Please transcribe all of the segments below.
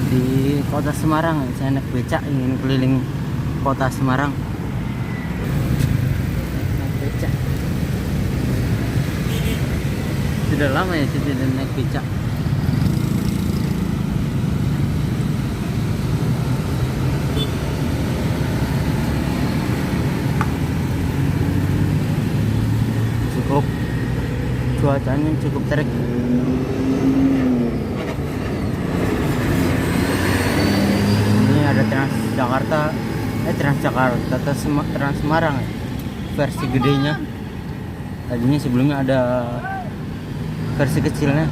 di kota Semarang. Saya naik becak ingin keliling kota Semarang. Naik becak. Sudah lama ya saya tidak naik becak. Cukup, cuacanya cukup terik. Ini ada Transjakarta, Transjakarta Trans Semarang ya, versi gedenya. Tadinya sebelumnya ada versi kecilnya.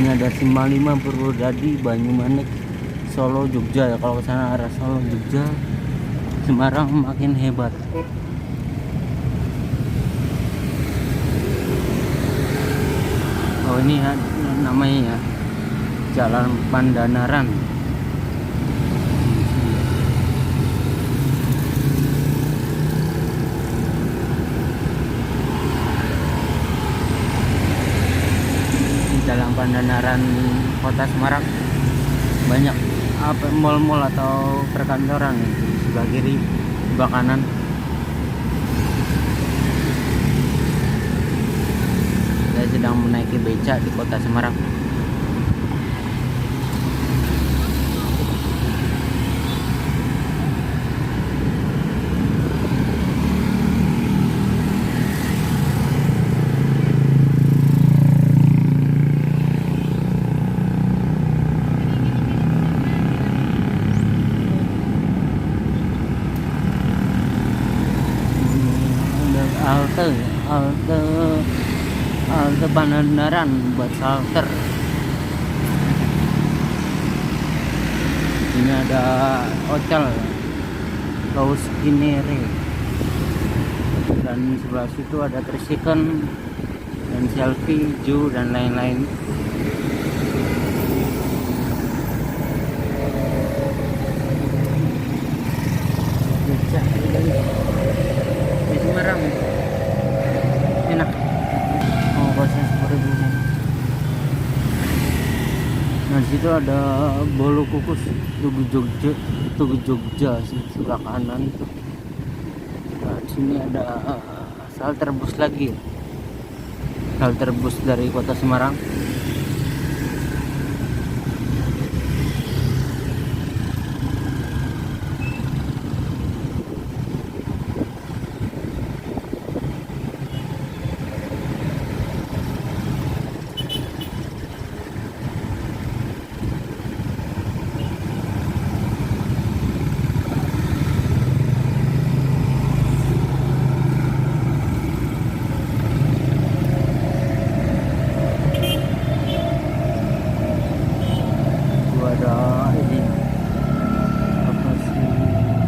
Ini ada Simpang 5, Purwodadi, Banyumanik, Solo, Jogja ya. Kalau ke sana arah Solo, Jogja, Semarang makin hebat. Oh ini ya namanya ya, Jalan Pandanaran. Jalan Pandanaran Kota Semarang banyak mall-mall atau perkantoran ya. Di sebelah kiri, sebelah kanan. Saya sedang menaiki becak di Kota Semarang. Halte Pandanaran buat shelter. Ini ada hotel Laus Kinere, dan sebelah situ ada Trisiken dan Selfie Zoo dan lain-lain. Becak di Semarang enak. Ongkosnya 10.000. Nah disitu ada Bolu Kukus, Tugu Jogja sebelah kanan itu. Nah di sini ada shelter bus lagi, shelter bus dari Kota Semarang.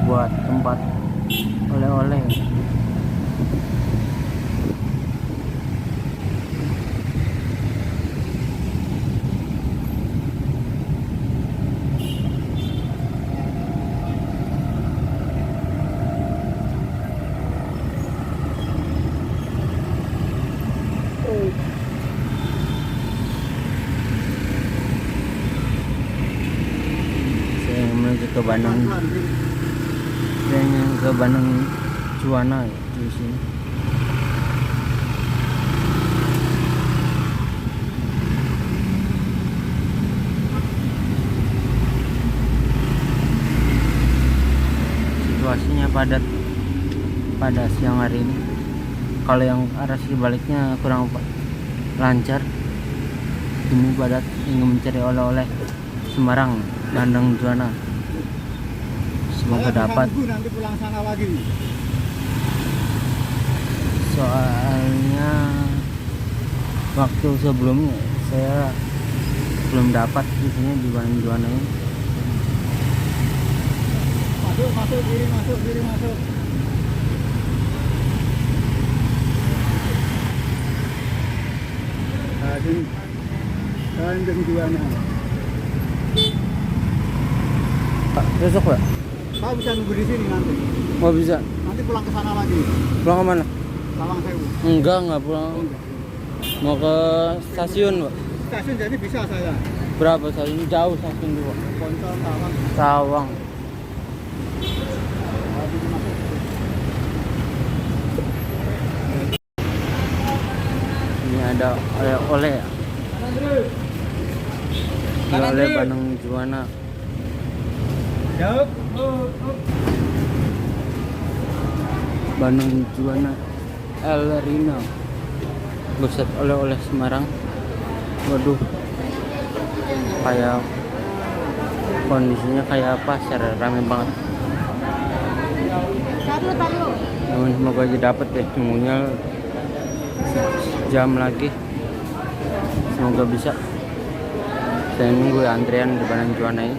Buat tempat oleh-oleh. Saya menuju ke Bandung. Kayaknya ke Bandung Juwana ya, di sini. Situasinya padat pada siang hari ini. Kalau yang arah sebaliknya kurang lancar. Ini padat ingin mencari oleh-oleh Semarang, Bandung Juwana. Semoga dapat. Nanti pulang sana lagi. Soalnya waktu sebelumnya saya belum dapat di sini di Bandung Juwana ini. Masuk, kiri masuk. Tadi Bandung Juwana. Pak, besok Pak? Saya bisa nunggu di sini nanti. Oh bisa. Nanti pulang ke sana lagi. Pulang ke mana? Lawang Sewu. Enggak pulang. Mau ke stasiun, Pak. Stasiun jadi bisa saya. Berapa stasiun? Jauh stasiun dulu, Pak. Poncol Tawang. Tawang. Ini ada oleh-oleh ya. Ini oleh Bandung Juwana. Jauh. Bandung Juwana El Rino. Buset, oleh-oleh Semarang. Waduh, kayak kondisinya kayak pasar, rame banget. Namun semoga aja dapet ya, tunggunya jam lagi, semoga bisa. Saya nunggu antrian di Bandung Juwana ini.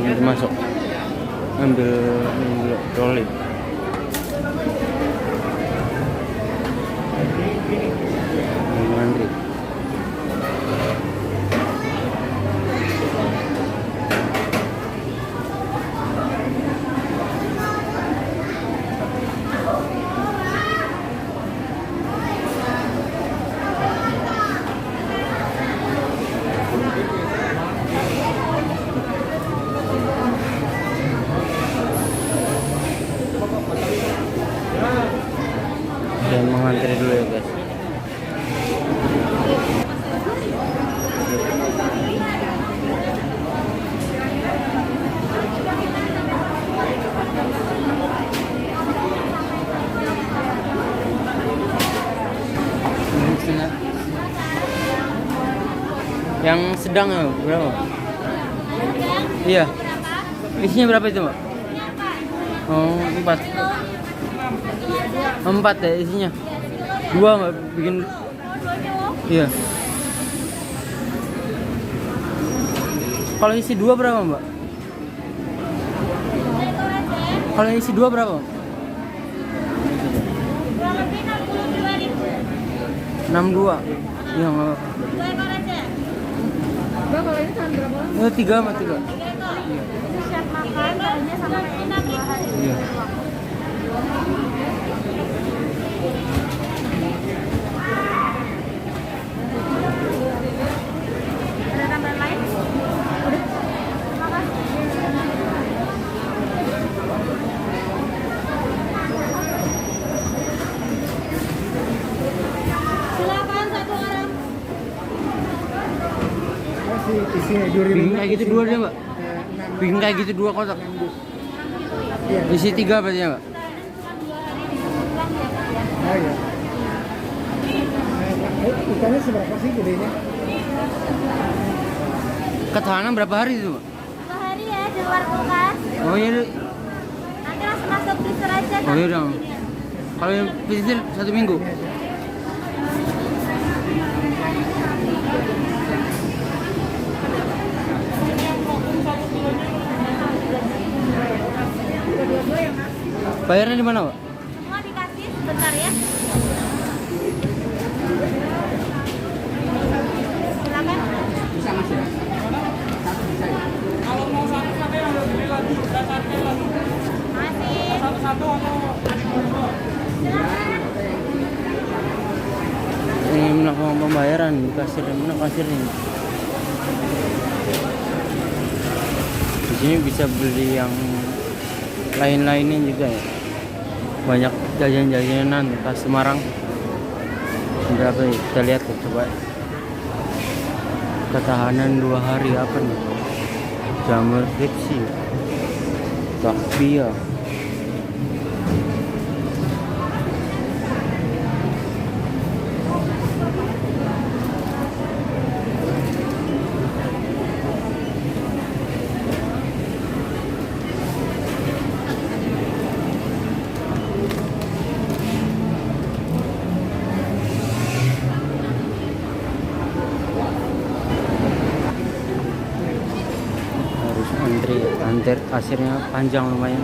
Ini masuk ambil troli. Ngantri. Dan mengantri dulu ya guys. Yang sedang ya berapa? Iya. Isinya berapa itu, Mbak? Oh, 4. 4 ya isinya. 2 Mbak bikin. Iya. Kalau isi 2 berapa, Mbak? Kalau isi 2 berapa? Kurang lebih 62.000. 62. Iya, enggak apa-apa. 2 ekor aja. Mbak, kalau ini tahan berapa? 3 sama 3. 3 ekor. Siap makan, harganya sama enak 2 hari. Iya. Ada tambahan lain? Udah. Terima kasih. Silakan 1 orang. Masih isi 2.000. Bikin kayak gitu 2 deh, Mbak. Bikin kayak gitu 2 kotak. Iya. Isi 3 berarti ya, Mbak? Oh iya. Ikannya seberapa sih gedenya? Ketahanan berapa hari itu, Mbak? 2 hari ya di luar kulkas. Oh iya. Nanti langsung masuk freezer aja. Oh iya dong. Kalau yang freezer 1 minggu. Bayarnya di mana, Pak? Semua dikasih sebentar ya. Silakan. Bisa Mas ya? Satu bisa ya? Masih. Ini melakukan pembayaran di kasir, mana kasirnya? Di sini bisa beli yang lain-lainnya juga ya. Banyak jajan-jajanan khas Semarang. Berapa ya? Kita lihat ya, coba. Ketahanan 2 hari apa nih? Jamur kripsi, bakpia. Antri kasirnya panjang lumayan.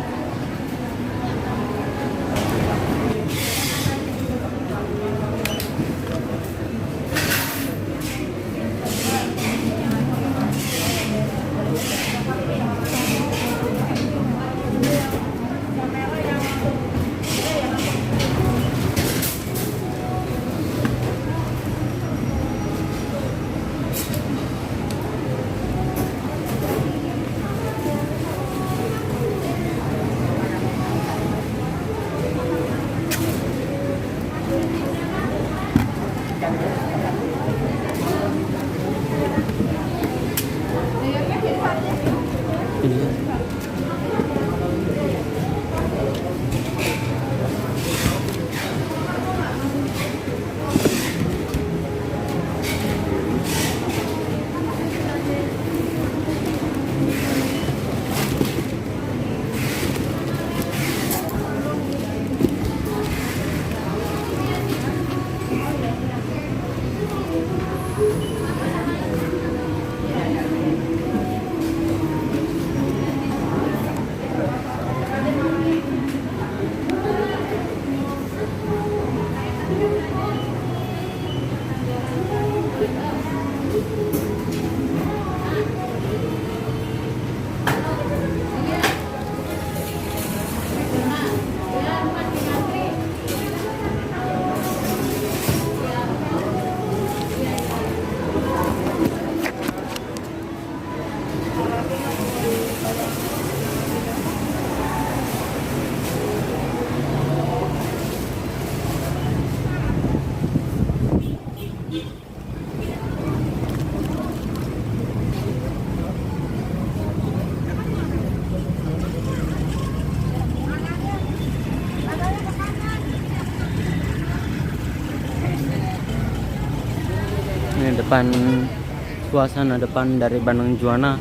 suasana depan dari Bandeng Juana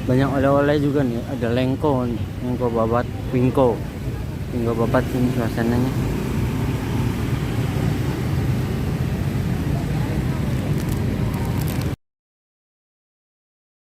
banyak oleh-oleh juga nih, ada lengko babat, pingko babat, ini suasananya.